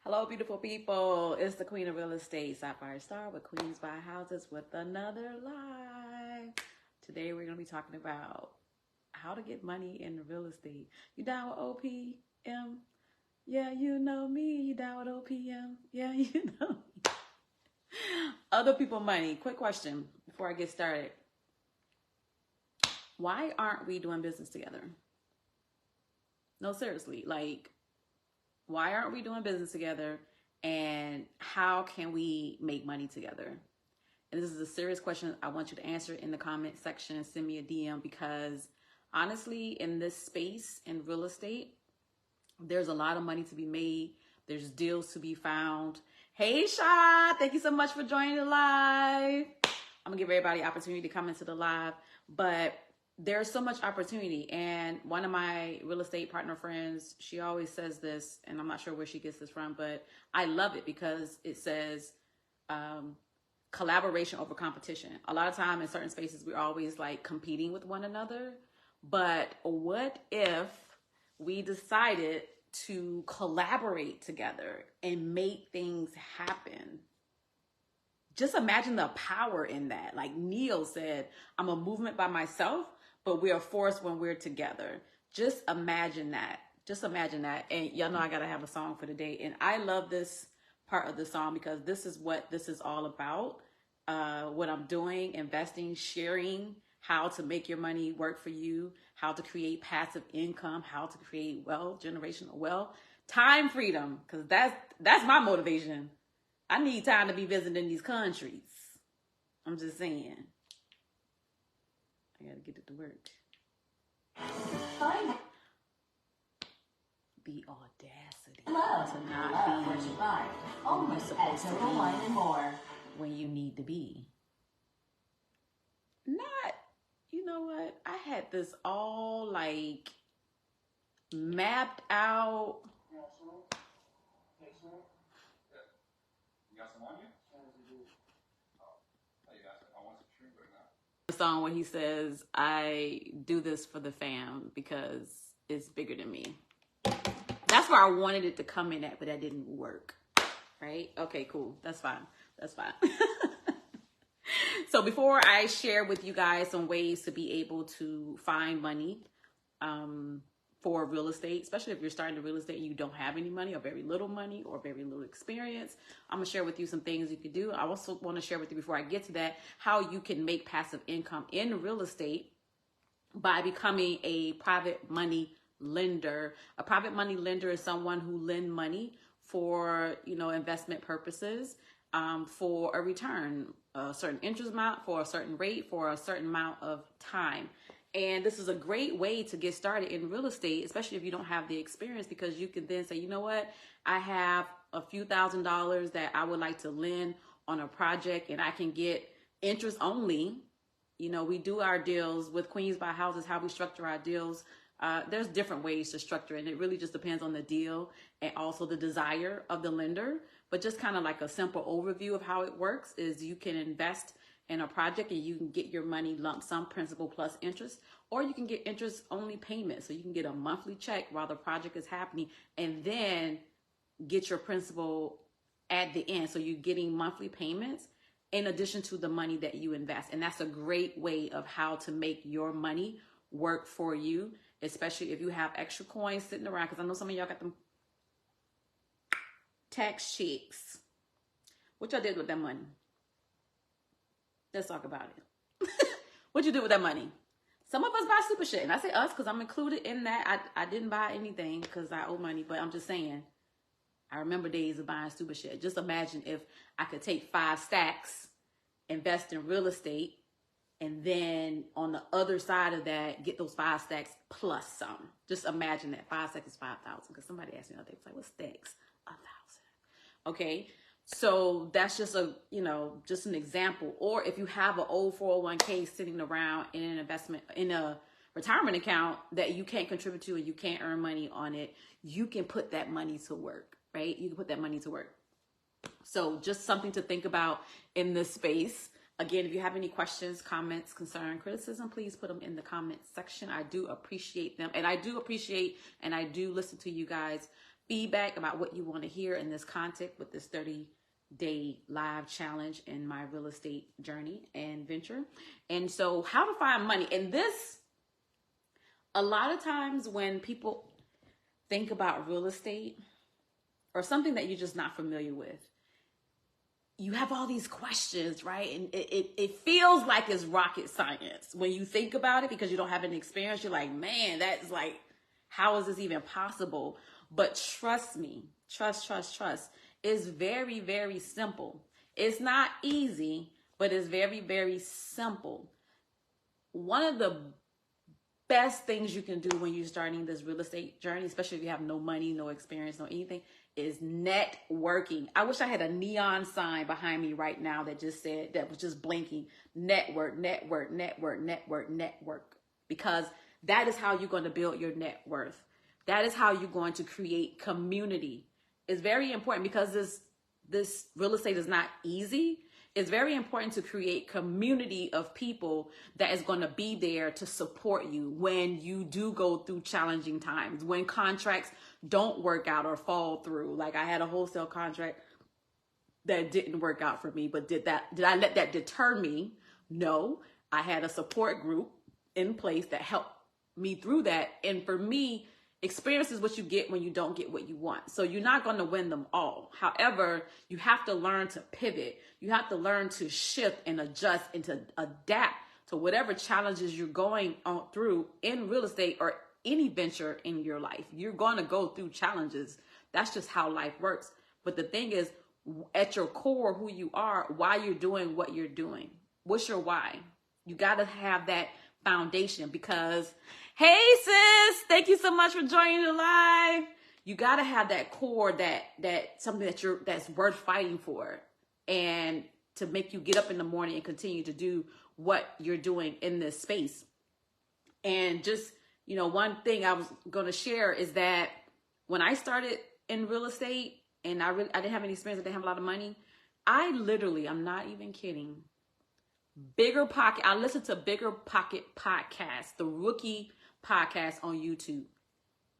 Hello, beautiful people. It's the Queen of Real Estate, Sapphire Star with Queens Buy Houses with another live. Today, we're going to be talking about how to get money in real estate. You down with OPM? Yeah, you know me. You down with OPM? Yeah, you know me. Other people money. Quick question before I get started. Why aren't we doing business together? No, seriously. Why aren't we doing business together? And how can we make money together? And this is a serious question. I want you to answer it in the comment section and send me a DM, because honestly, in this space in real estate, there's a lot of money to be made. There's deals to be found. Hey, Sha, thank you so much for joining the live. I'm gonna give everybody opportunity to come into the live, but there's so much opportunity. And one of my real estate partner friends, she always says this, and I'm not sure where she gets this from, but I love it because it says collaboration over competition. A lot of time in certain spaces, we're always like competing with one another. But what if we decided to collaborate together and make things happen? Just imagine the power in that. Like Neil said, I'm a movement by myself, but we're a force when we're together. Just imagine that. Just imagine that. And y'all know I got to have a song for the day. And I love this part of the song because this is what this is all about. What I'm doing, investing, sharing how to make your money work for you, how to create passive income, how to create wealth, generational wealth, time freedom, because that's my motivation. I need time to be visiting these countries. I'm just saying. I gotta get it to work. Fine. The audacity Love to not love be what you buy. where Only you're at supposed to Total Wine and be More. when you need to be. Not, you know what? I had this all like mapped out. Song when he says, I do this for the fam because it's bigger than me. That's where I wanted it to come in at, but that didn't work. Right? Okay, cool. That's fine. That's fine. So before I share with you guys some ways to be able to find money for real estate, especially if you're starting to real estate and you don't have any money or very little money or very little experience, I'm gonna share with you some things you can do. I also want to share with you, before I get to that, how you can make passive income in real estate by becoming a private money lender. A private money lender is someone who lend money for, investment purposes, for a return, a certain interest amount, for a certain rate, for a certain amount of time. And this is a great way to get started in real estate, especially if you don't have the experience, because you can then say, you know what, I have a few $1,000s that I would like to lend on a project, and I can get interest only. We do our deals with Queens Buy Houses, how we structure our deals. There's different ways to structure it, and it really just depends on the deal and also the desire of the lender. But just kind of like a simple overview of how it works is you can invest in a project and you can get your money lump sum, principal plus interest, or you can get interest only payments. So you can get a monthly check while the project is happening and then get your principal at the end. So you're getting monthly payments in addition to the money that you invest. And that's a great way of how to make your money work for you, especially if you have extra coins sitting around, because I know some of y'all got them tax checks. What y'all did with that money? Let's talk about it. What you do with that money? Some of us buy super shit, and I say us because I'm included in that. I didn't buy anything because I owe money, but I'm just saying, I remember days of buying super shit. Just imagine if I could take 5 stacks, invest in real estate, and then on the other side of that, get those 5 stacks plus some. Just imagine that 5 stacks is 5,000. Because somebody asked me the other day, was like, what stacks? 1,000. Okay. So that's just just an example. Or if you have an old 401k sitting around in an investment, in a retirement account that you can't contribute to and you can't earn money on it, you can put that money to work, right? You can put that money to work. So just something to think about in this space. Again, if you have any questions, comments, concern, criticism, please put them in the comment section. I do appreciate them. And I do appreciate and I do listen to you guys feedback about what you want to hear in this content with this 30-day live challenge in my real estate journey and venture. And so how to find money. And this, a lot of times when people think about real estate or something that you're just not familiar with, you have all these questions, right? And it feels like it's rocket science when you think about it, because you don't have any experience. You're like, man, that's like, how is this even possible? But trust me, trust. It's very, very simple. It's not easy, but it's very, very simple. One of the best things you can do when you're starting this real estate journey, especially if you have no money, no experience, no anything, is networking. I wish I had a neon sign behind me right now that just said, that was just blinking, network, because that is how you're going to build your net worth. That is how you're going to create community. It's very important, because this real estate is not easy. It's very important to create community of people that is going to be there to support you when you do go through challenging times, when contracts don't work out or fall through. Like, I had a wholesale contract that didn't work out for me, but did I let that deter me? No. I had a support group in place that helped me through that. And for me, experience is what you get when you don't get what you want. So you're not going to win them all. However, you have to learn to pivot. You have to learn to shift and adjust and to adapt to whatever challenges you're going on through in real estate or any venture in your life. You're going to go through challenges. That's just how life works. But the thing is, at your core, who you are, why you're doing what you're doing. What's your why? You got to have that foundation, because, hey sis, thank you so much for joining the live. You got to have that core, that something that's worth fighting for, and to make you get up in the morning and continue to do what you're doing in this space. And just, one thing I was going to share is that when I started in real estate and I didn't have any experience, I didn't have a lot of money, I literally, I'm not even kidding, I listened to Bigger Pocket Podcast, the Rookie podcast on YouTube,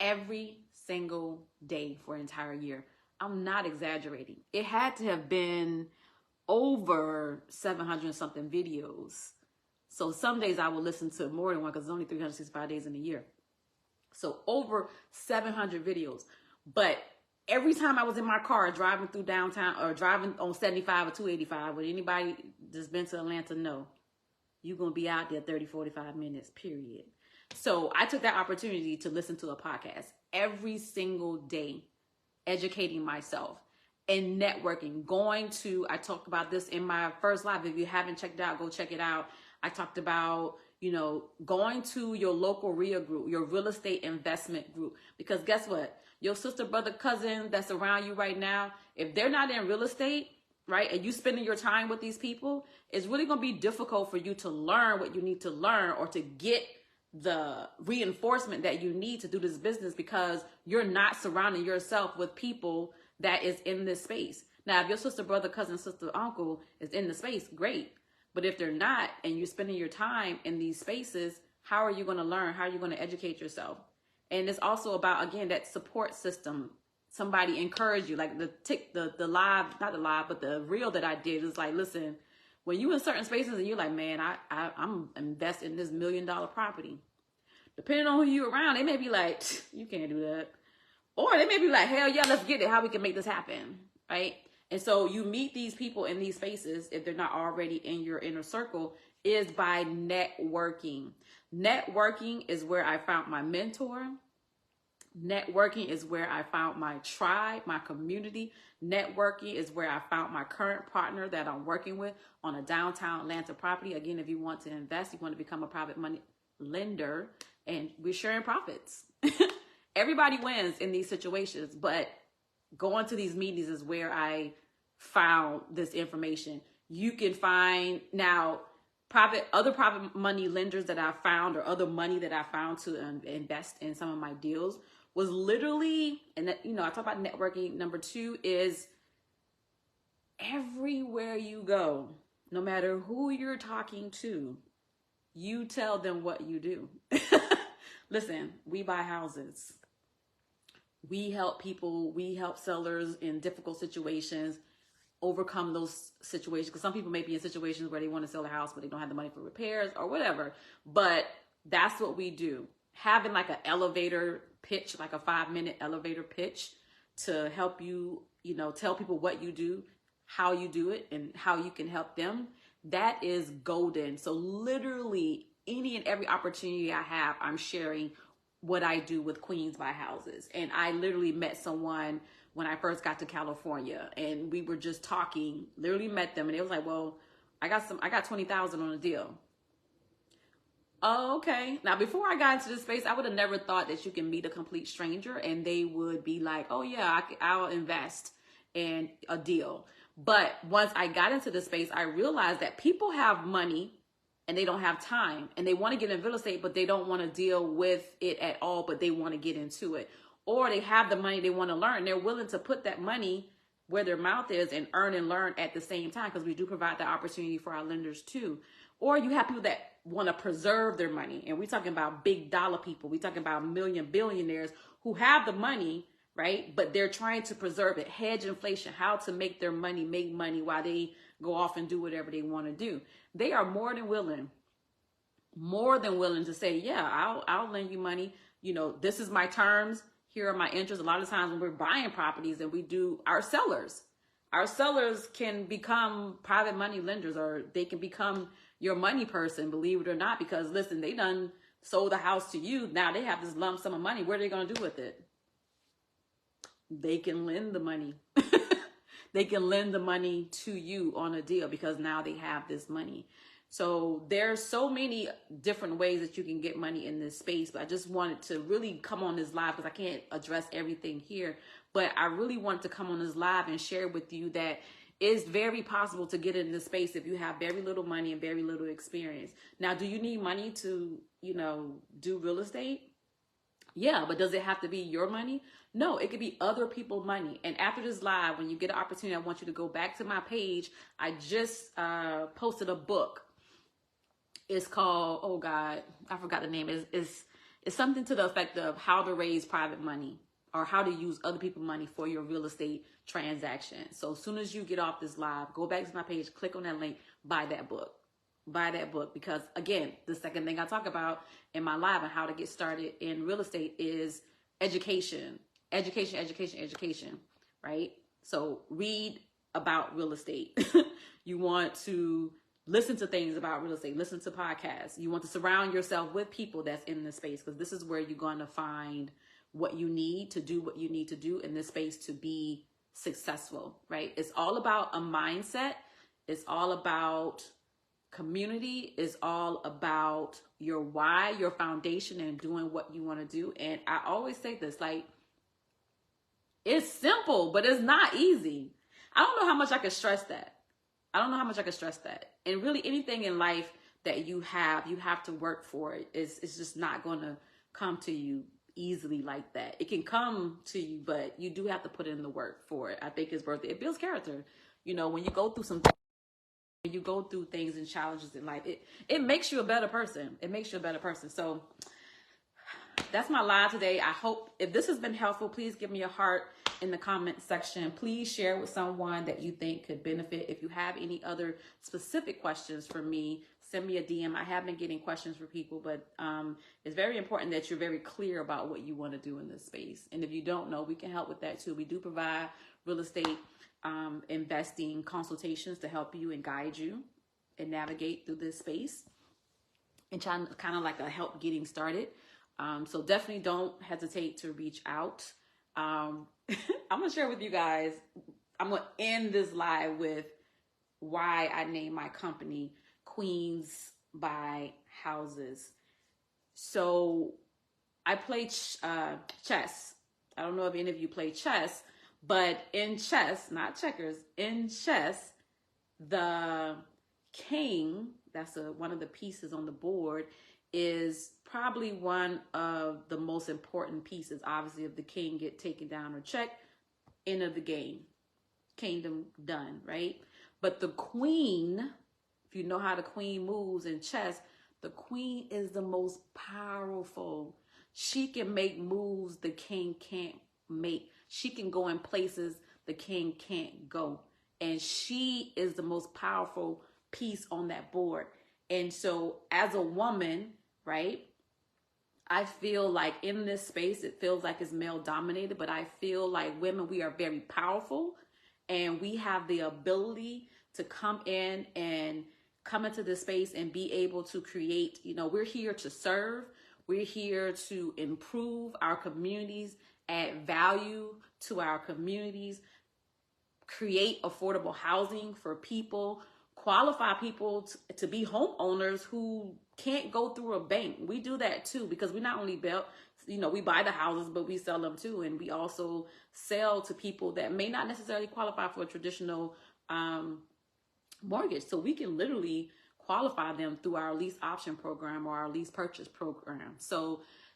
every single day for an entire year. I'm not exaggerating. It had to have been over 700 something videos. So some days I will listen to more than one, because it's only 365 days in a year. So over 700 videos. But every time I was in my car driving through downtown or driving on 75 or 285, would anybody that's been to Atlanta know, you're going to be out there 30, 45 minutes, period. So I took that opportunity to listen to a podcast every single day, educating myself and networking, I talked about this in my first live. If you haven't checked it out, go check it out. I talked about, going to your local RIA group, your real estate investment group, because guess what? Your sister, brother, cousin that's around you right now, if they're not in real estate, right, and you spending your time with these people, it's really going to be difficult for you to learn what you need to learn or to get the reinforcement that you need to do this business, because you're not surrounding yourself with people that is in this space. Now, if your sister, brother, cousin, sister, uncle is in the space, great. But if they're not, and you're spending your time in these spaces, how are you going to learn? How are you going to educate yourself? And it's also about, again, that support system. Somebody encourage you, like the live, not the live, but the reel that I did is like, listen, when you in certain spaces and you're like, man, I'm investing in this $1 million property. Depending on who you around, they may be like, you can't do that. Or they may be like, hell yeah, let's get it. How we can make this happen, right? And so you meet these people in these spaces, if they're not already in your inner circle, is by networking. Networking is where I found my mentor. Networking is where I found my tribe, my community. Networking is where I found my current partner that I'm working with on a downtown Atlanta property. Again, if you want to invest, you want to become a private money lender, and we're sharing profits. Everybody wins in these situations, but going to these meetings is where I found this information. You can find now other private money lenders that I found, or other money that I found to invest in some of my deals, was literally, and I talk about networking. Number 2 is everywhere you go, no matter who you're talking to, you tell them what you do. Listen, we buy houses. We help people, we help sellers in difficult situations overcome those situations, because some people may be in situations where they want to sell a house but they don't have the money for repairs or whatever. But that's what we do. Having like an elevator pitch, like a 5-minute elevator pitch to help you, you know, tell people what you do, how you do it, and how you can help them, that is golden. So literally any and every opportunity I have, I'm sharing what I do with Queens Buy Houses. And I literally met someone when I first got to California, and we were just talking, literally met them, and it was like, well, I got 20,000 on a deal. Oh, okay. Now, before I got into this space, I would have never thought that you can meet a complete stranger and they would be like, oh yeah, I'll invest in a deal. But once I got into the space, I realized that people have money and they don't have time, and they want to get in real estate, but they don't want to deal with it at all, but they want to get into it. Or they have the money, they want to learn. They're willing to put that money where their mouth is and earn and learn at the same time, because we do provide the opportunity for our lenders too. Or you have people that want to preserve their money. And we're talking about big dollar people. We're talking about billionaires who have the money, right? But they're trying to preserve it, hedge inflation, how to make their money, make money while they go off and do whatever they want to do. They are more than willing to say, yeah, I'll lend you money. You know, this is my terms. Here are my interests. A lot of times when we're buying properties, and we do, our sellers can become private money lenders, or they can become your money person, believe it or not, because listen, they done sold the house to you. Now they have this lump sum of money. What are they going to do with it? They can lend the money. They can lend the money to you on a deal, because now they have this money. So there's so many different ways that you can get money in this space, but I just wanted to really come on this live because I can't address everything here. But I really wanted to come on this live and share with you that it's very possible to get in this space if you have very little money and very little experience. Now, do you need money to, you know, do real estate? Yeah, but does it have to be your money? No, it could be other people's money. And after this live, when you get an opportunity, I want you to go back to my page. I just posted a book. It's called, oh God, I forgot the name. It's something to the effect of how to raise private money, or how to use other people's money for your real estate transaction. So as soon as you get off this live, go back to my page, click on that link, buy that book. Buy that book, because again, the second thing I talk about in my live on how to get started in real estate is education, right? So read about real estate. You want to listen to things about real estate, listen to podcasts. You want to surround yourself with people that's in this space, because this is where you're going to find what you need to do, what you need to do in this space to be successful, right? It's all about a mindset. It's all about community, is all about your why, your foundation, and doing what you want to do. And I always say this, like, it's simple, but it's not easy. I don't know how much I can stress that. And really anything in life that you have to work for it. It's just not going to come to you easily like that. It can come to you, but you do have to put in the work for it. I think it's worth it. It builds character. You know, when you go through things and challenges in life, it makes you a better person. So that's my live today. I hope if this has been helpful, please give me a heart in the comment section. Please share with someone that you think could benefit. If you have any other specific questions for me, send me a DM. I have been getting questions for people, but it's very important that you're very clear about what you want to do in this space. And if you don't know, we can help with that too. We do provide real estate investing consultations to help you and guide you and navigate through this space, and trying to kind of like a help getting started. So definitely don't hesitate to reach out. I'm gonna share with you guys, I'm gonna end this live with why I named my company Queens Buy Houses. So I play chess. I don't know if any of you play chess, but in chess, not checkers, in chess, the king, that's one of the pieces on the board, is probably one of the most important pieces. Obviously, if the king get taken down or checked, end of the game, kingdom done, right? But the queen, if you know how the queen moves in chess, the queen is the most powerful. She can make moves the king can't make. She can go in places the king can't go. And she is the most powerful piece on that board. And so as a woman, right, I feel like in this space, it feels like it's male dominated, but I feel like women, we are very powerful and we have the ability to come in and come into this space and be able to create, you know, we're here to serve. We're here to improve our communities, add value to our communities, create affordable housing for people, qualify people to be homeowners who can't go through a bank. We do that too, because we not only build, you know, we buy the houses, but we sell them too. And we also sell to people that may not necessarily qualify for a traditional mortgage. So we can literally qualify them through our lease option program or our lease purchase program.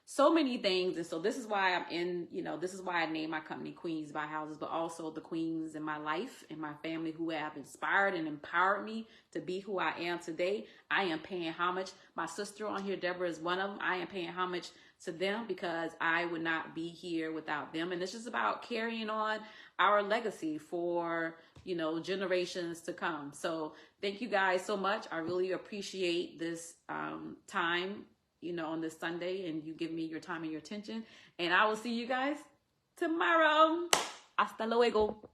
So many things. And so this is why I'm in, you know, this is why I named my company Queens Buy Houses, but also the queens in my life and my family who have inspired and empowered me to be who I am today. I am paying homage. My sister on here, Deborah, is one of them. I am paying homage to them because I would not be here without them. And it's just about carrying on our legacy for, you know, generations to come. So thank you guys so much. I really appreciate this time, you know, on this Sunday, and you give me your time and your attention. And I will see you guys tomorrow. Hasta luego.